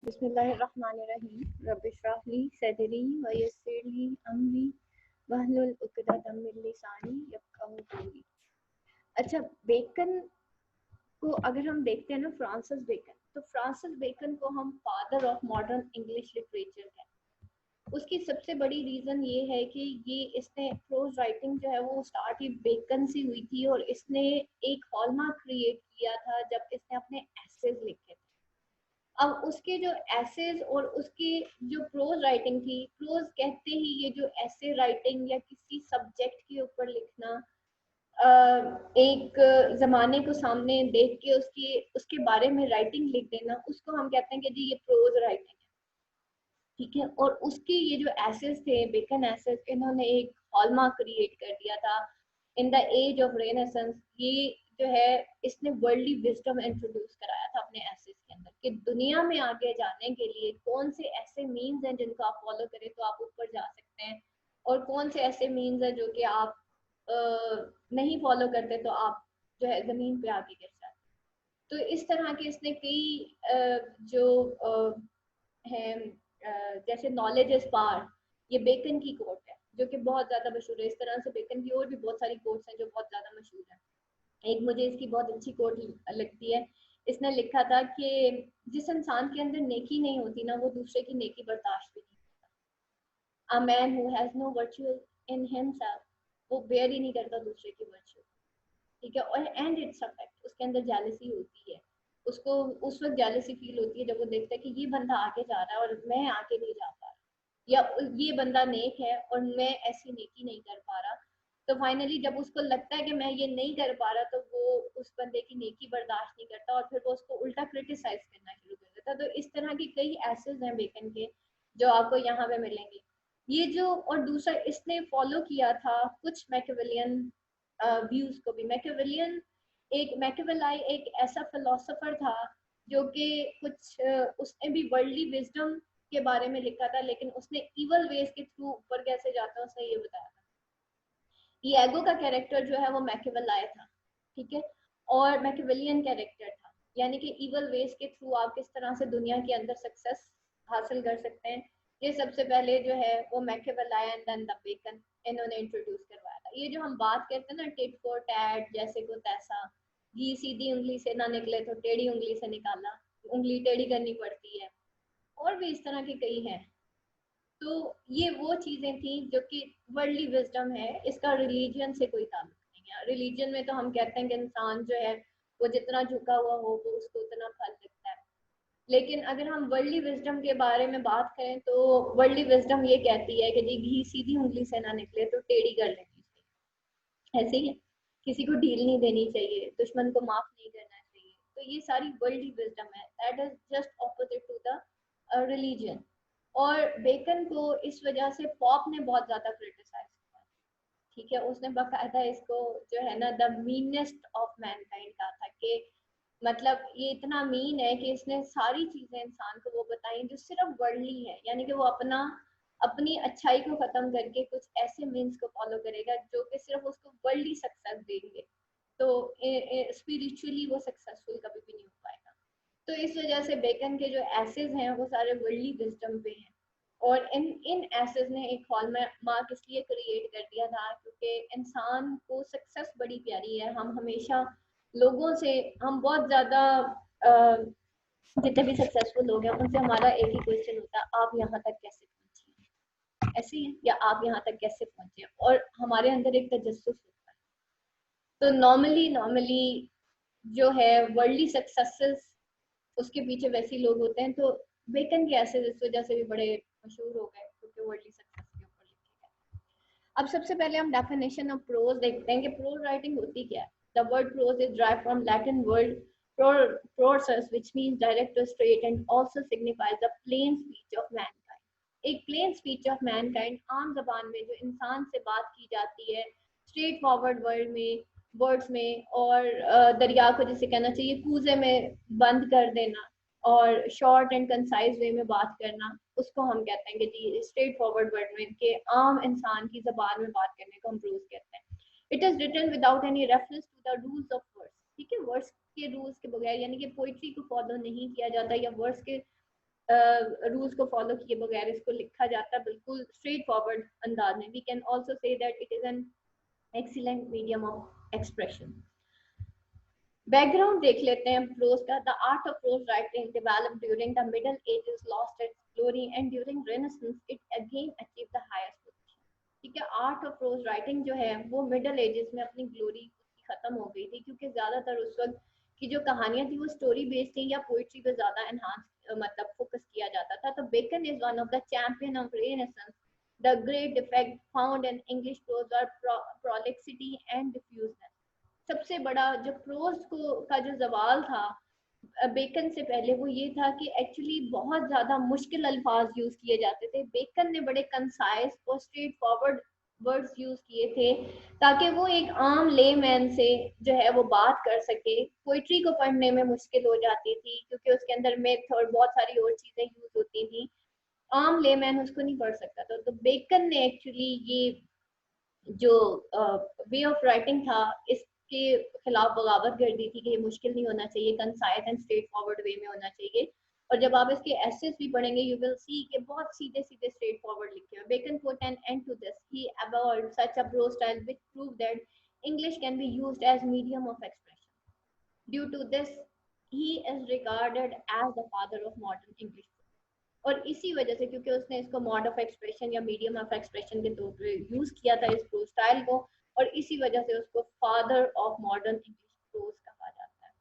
बिस्मिल्लाहिर्रहमानिर्रहीम रब्बिश्रह ली सदरी व यस्सिर ली अमरी वहलुल उक़दतम मिन लिसानी यफ़क़हू क़ौली। अच्छा, बेकन को अगर हम देखते हैं ना, फ्रांसिस बेकन, तो फ्रांसिस बेकन को हम father of modern English literature कहते हैं। उसकी सबसे बड़ी रीज़न ये है कि ये इसने प्रोज राइटिंग जो है वो स्टार्ट ही बेकन से हुई थी, और इसने एक हॉलमार्क क्रिएट किया था जब इसने अपने एसेज लिखे थे। अब उसके जो एसेज और उसकी जो प्रोज राइटिंग थी, प्रोज कहते ही ये जो एसे राइटिंग या किसी सब्जेक्ट के ऊपर लिखना, एक ज़माने को सामने देख के उसके बारे में राइटिंग लिख देना, उसको हम कहते हैं कि जी ये प्रोज राइटिंग है। ठीक है, और उसके ये जो एसेज थे, बेकन एसेज, इन्होंने एक हॉलमार्क क्रिएट कर दिया था in the age of renaissance. ये जो है इसने वर्ल्डली विजडम इंट्रोड्यूस कराया था अपने एसेज के अंदर, कि दुनिया में आगे जाने के लिए कौन से ऐसे मीन्स हैं जिनको आप फॉलो करें तो आप ऊपर जा सकते हैं, और कौन से ऐसे मीन्स हैं जो कि आप नहीं फॉलो करते तो आप जो है जमीन पे आगे गिर जाते। तो इस तरह के इसने कई जो है, जैसे नॉलेज इज पावर, ये बेकन की कोट है जो कि बहुत ज्यादा मशहूर है। इस तरह से बेकन की और भी बहुत सारी कोट्स हैं जो बहुत ज्यादा मशहूर है। एक मुझे इसकी बहुत अच्छी कोट लगती है। इसने लिखा था कि जिस इंसान के अंदर नेकी नहीं होती ना, वो दूसरे की नेकी बर्दाश्त भी नहीं करता। A man who has no virtue in himself, वो बेयर ही नहीं करता दूसरे की वर्च्यू। ठीक है, और एंड इट्स अ फैक्ट, उसके अंदर जेलसी होती है। उसको उस वक्त जेलसी फील होती है जब वो देखता है कि ये बंदा आगे जा रहा है और मैं आगे नहीं जा पा रहा, या ये बंदा नेक है और मैं ऐसी नेकी नहीं कर पा रहा। तो फाइनली जब उसको लगता है कि मैं ये नहीं कर पा रहा, तो वो उस बंदे की नेकी बर्दाश्त नहीं करता और फिर वो उसको उल्टा क्रिटिसाइज करना शुरू कर देता। तो इस तरह के कई एसेज हैं बेकन के जो आपको यहाँ पे मिलेंगे। ये जो, और दूसरा इसने फॉलो किया था कुछ मैकियावेलियन व्यूज को भी। मैकियावेलाई एक ऐसा फिलोसोफर था जो कि उसने भी वर्ल्डली विजडम के बारे में लिखा था, लेकिन उसने इवल वेज के थ्रू ऊपर कैसे जाता है उसने ये बताया था। ईगो का कैरेक्टर जो है वो मैकियावेलाई था, ठीक है, और मैकियावेलियन कैरेक्टर था, यानी कि इवल वेज के थ्रू आप किस तरह से दुनिया के अंदर सक्सेस हासिल कर सकते हैं। ये सबसे पहले जो है वो मैकियावेलाई एंड देन द बेकन, इन्होंने इंट्रोड्यूस करवाया था। ये जो हम बात करते हैं ना, टिट फॉर टैट, जैसे को तैसा, घी सीधी उंगली से ना निकले तो टेढ़ी उंगली से निकाला, उंगली टेढ़ी करनी पड़ती है, और भी इस तरह के कई हैं। तो ये वो चीजें थी जो कि वर्ल्डली विजडम है, इसका रिलीजन से कोई ताल्लुक नहीं है। रिलीजन में तो हम कहते हैं कि इंसान जो है वो जितना झुका हुआ हो वो उसको उतना फल मिलता है। लेकिन अगर हम वर्ल्डली विजडम के बारे में बात करें तो वर्ल्डली विजडम ये कहती है कि जी घी सीधी उंगली से ना निकले तो टेढ़ी कर लेनी चाहिए। ऐसे ही है, किसी को ढील नहीं देनी चाहिए, दुश्मन को माफ नहीं करना चाहिए। तो ये सारी वर्ल्डली विजडम है, that is just opposite to the religion. और बेकन को इस वजह से पॉप ने बहुत ज्यादा क्रिटिसाइज किया। ठीक है, उसने बाकायदा इसको जो है ना द मीनेस्ट ऑफ मैनकाइंड कहा था, कि मतलब ये इतना मीन है कि इसने सारी चीजें इंसान को वो बताई जो सिर्फ वर्ल्डली है, यानी कि वो अपनी अच्छाई को खत्म करके कुछ ऐसे मीन्स को फॉलो करेगा जो कि सिर्फ उसको वर्ल्डली सक्सेस देंगे, तो स्पिरिचुअली वो सक्सेसफुल कभी भी नहीं हो पाएगा। तो इस वजह से बेकन के जो एसेज हैं वो सारे वर्ल्डली विजडम पे हैं। और इन इन एसेज ने एक हॉलमार्क इसलिए क्रिएट कर दिया था क्योंकि इंसान को सक्सेस बड़ी प्यारी है। हम हमेशा लोगों से, हम बहुत ज़्यादा जितने भी सक्सेसफुल लोग हैं उनसे हमारा एक ही क्वेश्चन होता है, आप यहाँ तक कैसे पहुँचे, ऐसे ही है, या आप यहाँ तक कैसे पहुँचे, और हमारे अंदर एक तजस्सुस होता है। तो नॉर्मली जो है वर्ल्डली सक्सेसेस, उसके पीछे वैसे लोग होते हैं। तो बेकन के ऐसे इस वजह से भी बड़े मशहूर हो गए क्योंकि वर्ल्डली सक्सेस के ऊपर लिखे गए। अब सबसे पहले हम डेफिनेशन ऑफ प्रोज देखते हैं कि प्रोज राइटिंग होती क्या है। The word prose is drive from Latin word prorsus which means direct और straight and also signifies the plain speech of mankind. एक प्लेन स्पीच ऑफ मैनकाइंड, आम जबान में जो इंसान से बात की जाती है, स्ट्रेट फॉरवर्ड वर्ड्स में, और दरिया को जिसे कहना चाहिए कूजे में बंद कर देना, और शॉर्ट एंड कंसाइज वे में बात करना, उसको हम कहते हैं कि जी स्ट्रेट फॉरवर्ड वर्ड में, के आम इंसान की जबान में बात करने को हम प्रोज कहते हैं। It is written without any reference to the rules of words. ठीक है, वर्ड्स के रूल्स के बगैर, यानी कि पोइट्री को फॉलो नहीं किया जाता, या वर्ड्स के रूल्स को फॉलो किए बगैर इसको लिखा जाता है बिल्कुल स्ट्रेट फॉरवर्ड अंदाज में. We can also say that it is an excellent medium of expression. Background देख लेते हैं प्रोज का. The art of prose writing developed during the middle ages, lost its glory, and during renaissance it again achieved the highest position. ठीक है, art of prose writing जो है वो middle edges में अपनी ग्लोरी खत्म हो गई थी, क्योंकि ज्यादातर उस वक्त की जो कहानियां थी वो स्टोरी बेस्ड थी या पोइट्री पे ज्यादा एनहांस मतलब फोकस किया जाता था. तो Bacon is one of the champion of Renaissance. The great defect found in English prose are prolixity and diffuseness. सबसे बड़ा जो प्रोज को का जो जवाल था बेकन से पहले वो ये था कि एक्चुअली बहुत ज्यादा मुश्किल अल्फाज यूज किए जाते थे. बेकन ने बड़े कंसाइज और स्ट्रेट फॉरवर्ड वर्ड्स यूज किए थे ताकि वो एक आम लेमैन से जो है वो बात कर सके. पोइट्री को पढ़ने में मुश्किल हो जाती थी क्योंकि उसके अंदर मिथ और बहुत सारी और चीजें यूज होती थी. आम लेमैन उसको नहीं पढ़ सकता था. तो बेकन ने एक्चुअली ये जो वे ऑफ राइटिंग था इसके खिलाफ बगावत कर दी थी कि ये मुश्किल नहीं होना चाहिए, कंसाइज एंड स्ट्रेट फॉरवर्ड वे में होना चाहिए. और जब आप इसके एसेस भी पढ़ेंगे यू विल सी कि बहुत सीधे सीधे स्ट्रेट फॉरवर्ड लिखे हैं. Bacon put an end to this. He avoid such a prose style which prove that English can be used as medium of expression. Due to this he is regarded as the father of modern English. और इसी वजह से क्योंकि उसने इसको mode of expression या medium of expression के तौर पर यूज किया था इस प्रोज स्टाइल को, और इसी वजह से उसको father of modern English prose कहा जाता है.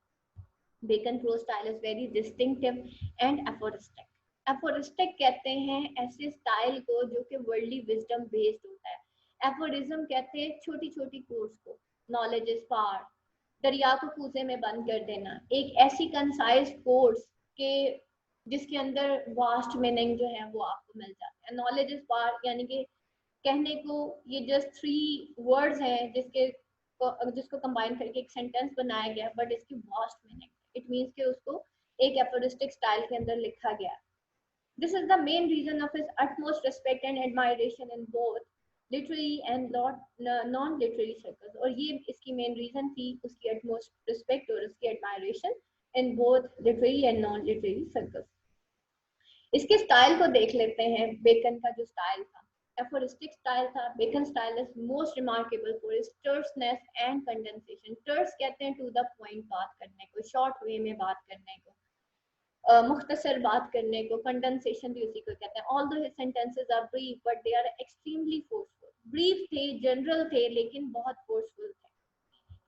Bacon prose style is very distinctive and aphoristic. Aphoristic कहते हैं ऐसे स्टाइल को जो कि वर्ल्डली विजडम बेस्ड होता है. एफोरिज्म कहते हैं छोटी छोटी कोर्स को. Knowledge is power. दरिया को कूजे में बंद कर देना. एक ऐसी कंसाइज कोर्स के जिसके अंदर वास्ट मीनिंग जो है वो आपको मिल जाता है. नॉलेज इज पावर यानी कि कहने को ये जस्ट 3 वर्ड्स हैं जिसको कंबाइन करके एक सेंटेंस बनाया गया, बट इसकी वास्ट मीनिंग. इट मींस कि उसको एक एफोरिस्टिक स्टाइल के अंदर लिखा गया. This is the main reason of his utmost respect and admiration in both literary and non literary circles. और ये इसकी मेन रीजन थी उसकी utmost respect और उसकी admiration in both literary and non literary circles. इसके स्टाइल को देख लेते हैं. बेकन का जो स्टाइल था एफोरिस्टिक स्टाइल था. Bacon style is most remarkable for its terseness and condensation. Terse कहते हैं टू द पॉइंट बात करने को, शॉर्ट वे में बात करने को, मुख्तसर बात करने को. कंडेंसेशन भी उसी को कहते हैं. Although his sentences are brief but they are extremely forceful. Brief थे, जनरल थे, लेकिन बहुत फोर्सफुल थे.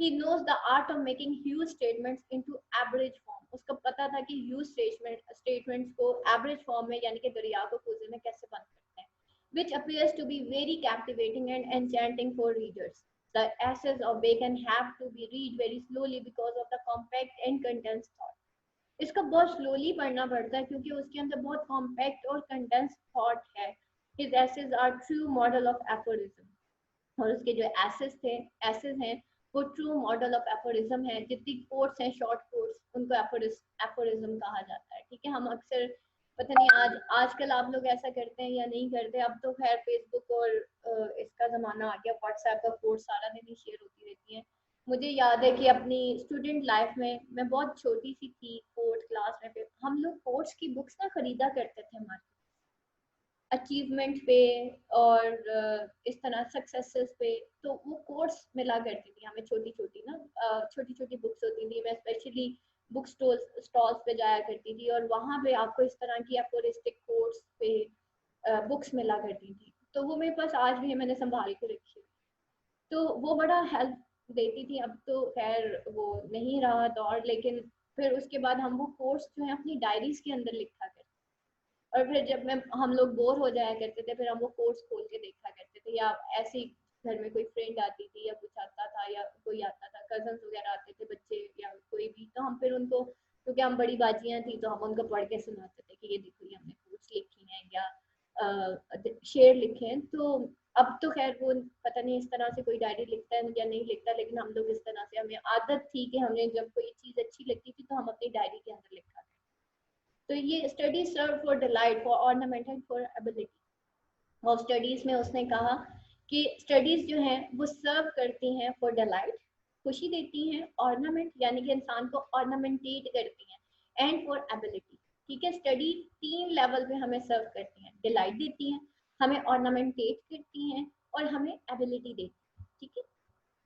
He knows the art of making huge statements into average form. उसको पता था कि huge statements को average form में यानी कि दरिया को कूजे में कैसे बंद करते हैं. Which appears to be very captivating and enchanting for readers. The essays of Bacon have to be read very slowly because of the compact and condensed thought. इसको बहुत slowly पढ़ना पड़ता है क्योंकि उसके अंदर बहुत compact और condensed thought है. His essays are true model of aphorism. और उसके जो essays हैं वो ट्रू मॉडल ऑफ एफोरिज्म है. जितनी कोट्स हैं शॉर्ट कोट्स उनको एफोरिज्म कहा जाता है. ठीक है, हम अक्सर पता नहीं आजकल आप लोग ऐसा करते हैं या नहीं करते. अब तो खैर फेसबुक और इसका जमाना आ गया, व्हाट्सएप का कोट सारा दिन ही शेयर होती रहती है. मुझे याद है कि अपनी स्टूडेंट लाइफ में मैं बहुत छोटी सी थी, 4th क्लास में, फिर हम लोग कोट्स की बुक्स ना खरीदा करते थे हमारे अचीवमेंट पे और इस तरह सक्सेसेस पे. तो वो कोर्स मिला करती थी हमें छोटी छोटी बुक्स होती थी. मैं स्पेशली बुक स्टॉल्स पे जाया करती थी और वहाँ पे आपको इस तरह की एफोरिस्टिक कोर्स पे बुक्स मिला करती थी. तो वो मेरे पास आज भी है, मैंने संभाल के रखी. तो वो बड़ा हेल्प देती थी. अब तो खैर वो नहीं रहा दौर, लेकिन फिर उसके बाद हम वो कोर्स जो है अपनी डायरीज के अंदर लिखा करते. और फिर जब हम लोग बोर हो जाया करते थे फिर हम वो कोर्स खोल के देखा करते थे, या ऐसे घर में कोई फ्रेंड आती थी या कुछ आता था या कोई आता था, कजन्स वगैरह आते थे, बच्चे या कोई भी, तो हम फिर उनको, क्योंकि हम बड़ी बाजियां थी, तो हम उनको पढ़ के सुनाते थे कि ये देखो ये हमने कोर्स लिखी हैं या शेर लिखे हैं. तो अब तो खैर वो पता नहीं इस तरह से कोई डायरी लिखता है या नहीं लिखता, लेकिन हम लोग इस तरह से, हमें आदत थी कि हमने जब कोई चीज़ अच्छी लगती थी तो हम अपनी डायरी के अंदर लिखा. तो ये study serve for delight, for ornament and for ability. और स्टडीज में उसने कहा कि स्टडीज जो हैं वो सर्व करती हैं फॉर डिलाइट, खुशी देती हैं, ऑर्नामेंट यानी कि इंसान को ऑर्नामेंटेट करती हैं, एंड फॉर एबिलिटी ठीक है, स्टडी 3 लेवल पे हमें सर्व करती है, डिलाइट देती है, हमें ऑर्नामेंटेट करती हैं और हमें एबिलिटी देती है। ठीक है,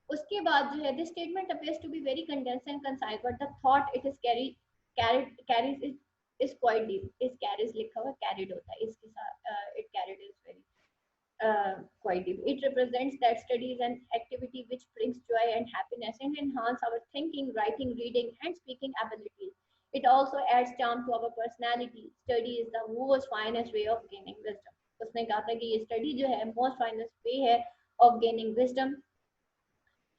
उसके बाद जो है this statement appears to be very condensed and concise but the thought it is carries is quite deep. इस कैरीज लिखा हुआ कैरिड होता है, इसके साथ it carried is very quite deep. It represents that study is an activity which brings joy and happiness and enhance our thinking, writing, reading, and speaking abilities. It also adds charm to our personality. Study is the most finest way of gaining wisdom. उसने कहा था कि ये study जो है most finest way है of gaining wisdom.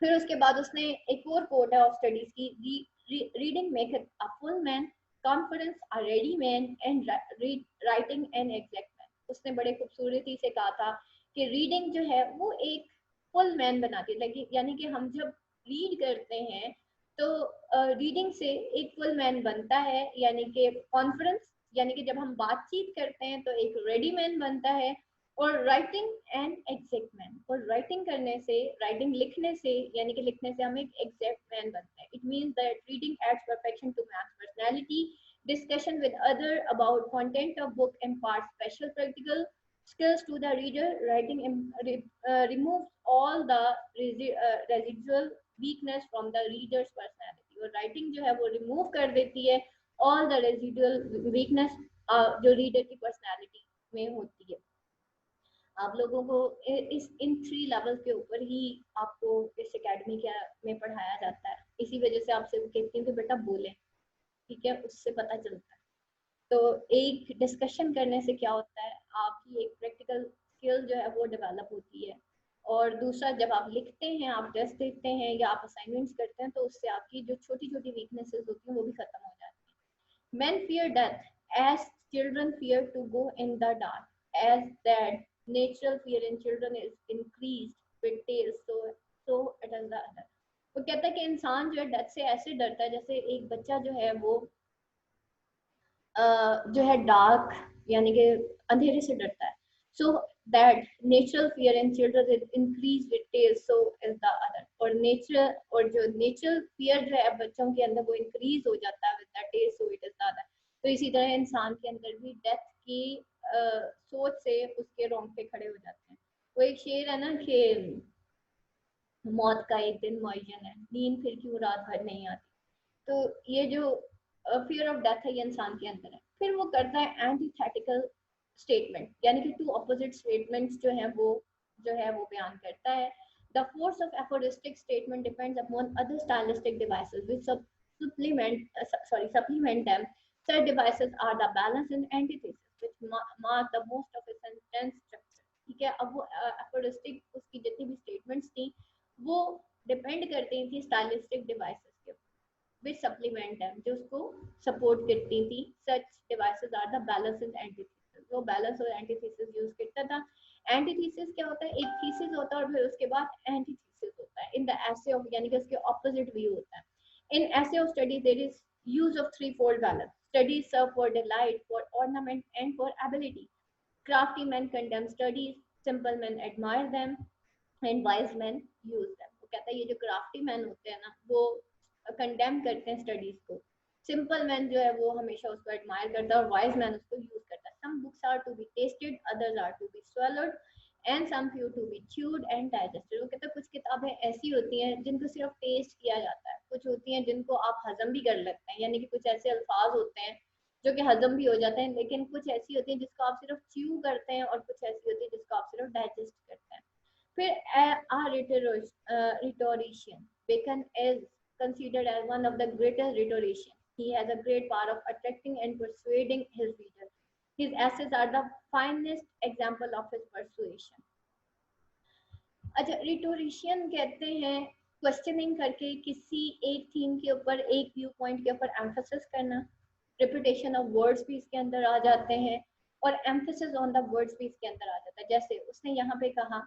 फिर उसके बाद उसने एक और कोट है ऑफ स्टडीज की, reading make a full man, confidence a ready man and writing an exact man. उसने बड़े खूबसूरती से कहा था कि रीडिंग जो है वो एक फुल मैन बनाती है, यानी कि हम जब रीड करते हैं तो रीडिंग से एक फुल मैन बनता है, यानी कि कॉन्फिडेंस, यानी कि जब हम बातचीत करते हैं तो एक रेडी मैन बनता है, और राइटिंग एंड एग्जैक्ट मैन, और राइटिंग करने से, राइटिंग लिखने से, यानी कि लिखने से हम एक एग्जैक्ट मैन बनते हैं। It means that reading adds perfection to man's personality, discussion with other about content of book imparts special practical skills to the reader. Writing removes all the residual weakness from the reader's personality. और writing जो है वो remove कर देती है all the residual weakness जो reader की personality में होती है। आप लोगों को इस इन 3 लेवल के ऊपर ही आपको इस एकेडमी में पढ़ाया जाता है। इसी वजह से आपसे कहती हूँ कि बेटा बोले, ठीक है, उससे पता चलता है। तो एक डिस्कशन करने से क्या होता है, आपकी एक प्रैक्टिकल स्किल जो है वो डेवलप होती है, और दूसरा जब आप लिखते हैं, आप टेस्ट देते हैं या आप असाइनमेंट्स करते हैं, तो उससे आपकी जो छोटी छोटी वीकनेसेस होती हैं वो भी खत्म हो जाती हैं। Men fear death as children fear to go in the dark, as that natural fear in children is increased with tales, so it is the other. वो कहता है कि इंसान जो है डेथ से ऐसे डरता है जैसे एक बच्चा जो है वो जो है डार्क, यानी कि अंधेरे से डरता है। So that natural fear in children is increase with tales, so is the other. और जो नेचुरल फियर जो है बच्चों के अंदर वो इंक्रीज हो जाता है with the tales, so it is the other. तो इसी तरह इंसान के अंदर भी डेथ की सोच से उसके रोंगटे खड़े हो जाते हैं। वो एक शेर है ना कि मौत का एक दिन मुअय्यन है, नींद फिर क्यों रात भर नहीं आती। तो ये जो फियर ऑफ डेथ है ये इंसान के अंदर है। फिर वो करता है एंटीथेटिकल स्टेटमेंट, यानी कि 2 ऑपोजिट स्टेटमेंट्स जो है वो बयान करता है। The force of aphoristic statement depends upon other stylistic devices which supplement them. Such devices are the balance and antithesis which mark the most of a sentence structure. ठीक है, अब वो एफोरिस्टिक उसकी जितनी भी स्टेटमेंट्स थी वो डिपेंड करती थी स्टाइलिस्टिक डिवाइसेस के ऊपर, which supplement them, जो उसको सपोर्ट करती थी। Such devices are the balance and antithesis. वो balance और antithesis यूज करता था। एंटीथीसिस क्या होता है, एक थीसिस होता है और फिर उसके बाद एंटीथीसिस होता है। इन द एसे ऑफ, यानी कि उसके ऑपोजिट व्यू होता है। In essay of study there is use of threefold balance. Study serve for delight, for ornament and for ability. Crafty men condemn studies, simple men admire them, and wise men use them. वो कहता है ये जो crafty men होते हैं ना वो condemn करते हैं स्टडीज को, सिंपल मैन जो है वो हमेशा उसको एडमायर करता है और वाइज मैन उसको यूज करता है। Some books are to be tasted, others are to be swallowed and some few to be chewed and digested. वो कहता है कुछ किताबें ऐसी होती हैं जिनको सिर्फ टेस्ट किया जाता है, कुछ होती हैं जिनको आप हजम भी कर लेते हैं, यानी कि कुछ ऐसे अल्फाज होते हैं जो कि हजम भी हो जाते हैं, लेकिन कुछ ऐसी होती है जिसको आप सिर्फ च्यू करते हैं और कुछ ऐसी होती है जिसको आप सिर्फ डाइजेस्ट करते हैं। फिर rhetorician, Bacon is considered as one of the greatest rhetoricians. He has a great power of attracting and persuading his readers. His essays are the finest example of his persuasion. अच्छा, rhetorician कहते हैं questioning करके किसी एक theme के ऊपर, एक view point के ऊपर एम्फेसिस करना। रिपीटेशन ऑफ वर्ड्स भी इसके अंदर आ जाते हैं और एम्फेसिस ऑन द वर्ड्स भी इसके अंदर आ जाता है। जैसे उसने यहाँ पे कहा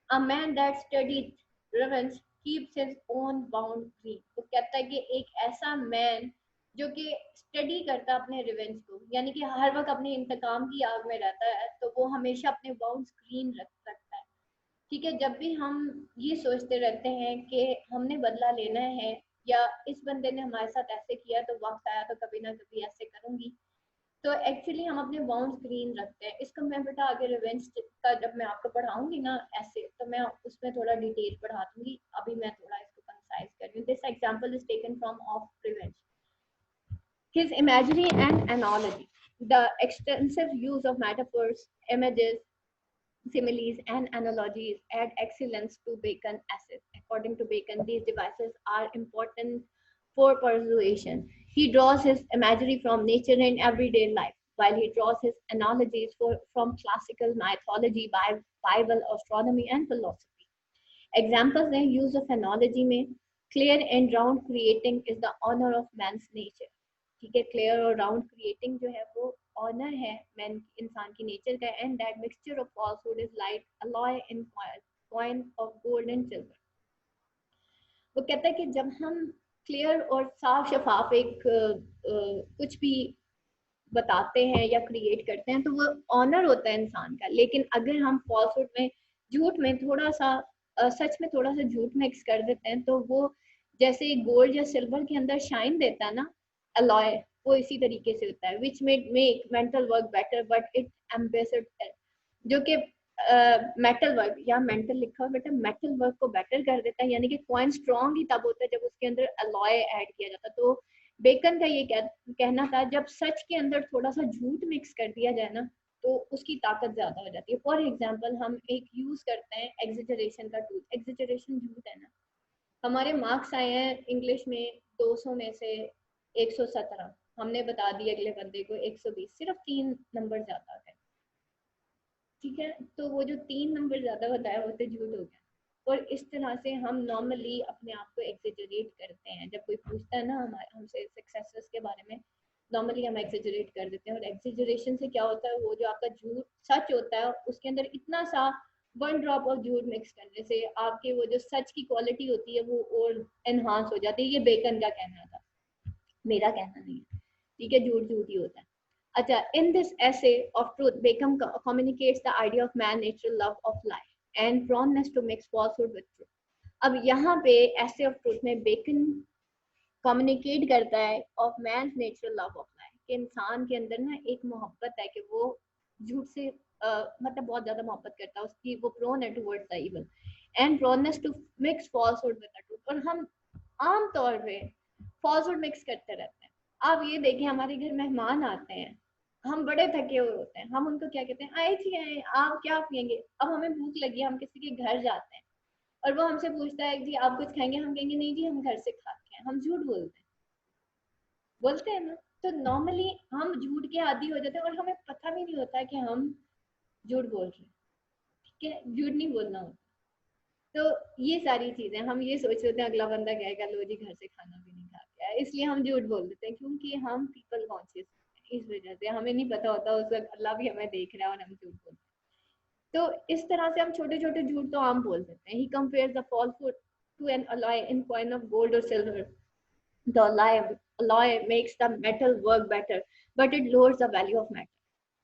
A man that studied revenge keeps his own bound free. तो कहता है कि एक ऐसा मैन जो कि स्टडी करता है अपने रिवेंज को, यानी कि हर वक्त अपने इंतकाम की आग में रहता है, तो वो हमेशा अपने बाउंड्स क्लीन रख सकता है। ठीक है, जब भी हम ये सोचते रहते हैं कि हमने बदला लेना है या इस बंदे ने हमारे साथ ऐसे किया तो वक्त आया तो कभी ना कभी ऐसे करूंगी, तो एक्चुअली हम अपने बाउंड ग्रीन रखते हैं। इसको मैं बेटा आगे रिवेंज का जब मैं आपको पढ़ाऊंगी ना ऐसे, तो मैं उसमें थोड़ा डिटेल पढ़ा दूंगी। अभी मैं थोड़ा इसको कंसाइज कर रही हूँ। This example is taken from of revenge. His imagery and analogy, the extensive use of metaphors, images, similes, and analogies add excellence to Bacon essays. According to Bacon, these devices are important for persuasion. He draws his imagery from nature and everyday life, while he draws his analogies from classical mythology, Bible, astronomy, and philosophy. Examples हैं use of analogy में clear and round creating is the honor of man's nature. ठीक है, clear और round creating जो है वो honour है man इंसान की नेचर का। And that mixture of falsehood is like alloy in coin of gold and silver. वो कहता है कि जब हम क्लियर और साफ शफाफ एक कुछ भी बताते हैं या क्रिएट करते हैं तो वो ऑनर होता है इंसान का। लेकिन अगर हम फॉल्सहुड में, झूठ में थोड़ा सा सच में थोड़ा सा झूठ मिक्स कर देते हैं तो वो जैसे गोल्ड या सिल्वर के अंदर शाइन देता है ना अलॉय, वो इसी तरीके से होता है। Which make mental work better but it embased, जो कि मेटल वर्क या मेंटल लिखा हुआ बेटा मेटल वर्क को बेटर कर देता है। यानी कि कॉइन स्ट्रॉन्ग ही तब होता है जब उसके अंदर अलॉय ऐड किया जाता है। तो बेकन का ये कहना था जब सच के अंदर थोड़ा सा झूठ मिक्स कर दिया जाए ना तो उसकी ताकत ज्यादा हो जाती है। फॉर एग्जाम्पल हम एक यूज करते हैं एग्जिजरेशन का टूल। एग्जिजरेशन झूठ है ना। हमारे मार्क्स आए हैं इंग्लिश में 200 में से 117, हमने बता दिया अगले बंदे को 120, सिर्फ 3 नंबर ज्यादा है। ठीक है, तो वो जो 3 नंबर ज्यादा बताया वो तो झूठ हो गया। और इस तरह से हम नॉर्मली अपने आप को एग्जेजरेट करते हैं। जब कोई पूछता है ना हमसे सक्सेसेस के बारे में, नॉर्मली हम एग्जेजरेट कर देते हैं। और एग्जेजरेशन से क्या होता है, वो जो आपका झूठ सच होता है उसके अंदर इतना सा 1 ड्रॉप ऑफ झूठ मिक्स करने से आपके वो जो सच की क्वालिटी होती है वो और एनहांस हो जाती है। ये बेकन का कहना था, मेरा कहना नहीं है। ठीक है, झूठ झूठ ही होता है। अच्छा, in this essay of truth, Bacon communicates the idea of man natural love of life and proneness to mix falsehood with truth. अब यहाँ पे essay of truth में बेकन कम्युनिकेट करता है of man natural love of life, कि इंसान के अंदर ना एक मोहब्बत है कि वो झूठ से मतलब बहुत ज्यादा मोहब्बत करता है, उसकी वो प्रोन है towards the evil and proneness to mix falsehood with the truth. और हम आम तौर पे फॉल्सहुड मिक्स करते रहते हैं। आप ये देखें, हमारे घर मेहमान आते हैं, हम बड़े थके हुए होते हैं, हम उनको क्या कहते हैं, आए जी आए, आप क्या पियेंगे। अब हमें भूख लगी, हम किसी के घर जाते हैं और वो हमसे पूछता है जी आप कुछ खाएंगे, हम कहेंगे नहीं जी हम घर से खा के हैं। हम झूठ बोलते हैं ना। तो नॉर्मली हम झूठ के आदी हो जाते हैं और हमें पता भी नहीं होता कि हम झूठ बोल रहे हैं। ठीक है, झूठ नहीं बोलना होता। तो ये सारी चीजें हम ये सोच रहे हैं अगला बंदा कहेगा लो जी घर से खाना भी नहीं खा के आया, इसलिए हम झूठ बोल देते हैं क्योंकि हम पीपल कॉन्शियस, इस वजह से हमें नहीं पता होता उस वक्त अल्लाह भी हमें देख रहा है और हम झूठ बोलते हैं। तो इस तरह से हम छोटे छोटे झूठ तो आम बोल सकते हैं। He compares the falsehood to an alloy in coin of gold or silver. The alloy makes the metal work better, but it lowers the value of metal.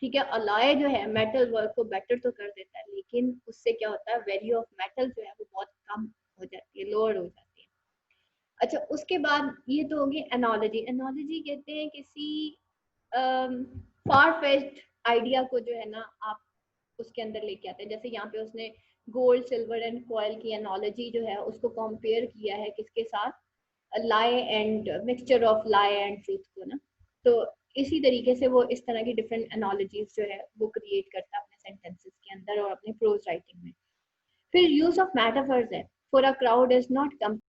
ठीक है, अलॉय जो है मेटल वर्क को बेटर तो कर देता है, लेकिन उससे क्या होता है, वैल्यू ऑफ मेटल जो है वो बहुत कम हो जाती है, लोअर हो जाती है। अच्छा, उसके बाद ये तो होगी एनोलॉजी। एनोलॉजी कहते हैं किसी फार फेच्ड आइडिया को जो है ना आप उसके अंदर लेके आते हैं। जैसे यहाँ पे उसने गोल्ड सिल्वर एंड कॉयल की एनोलॉजी जो है उसको कंपेयर किया है किसके साथ, lie and mixture of lie and truth को ना। तो इसी तरीके से वो इस तरह की डिफरेंट एनोलॉजीज जो है वो क्रिएट करता है अपने सेंटेंसेस के अंदर और अपने प्रोज राइटिंग में। फिर यूज ऑफ मेटाफर्स है। For a crowd is not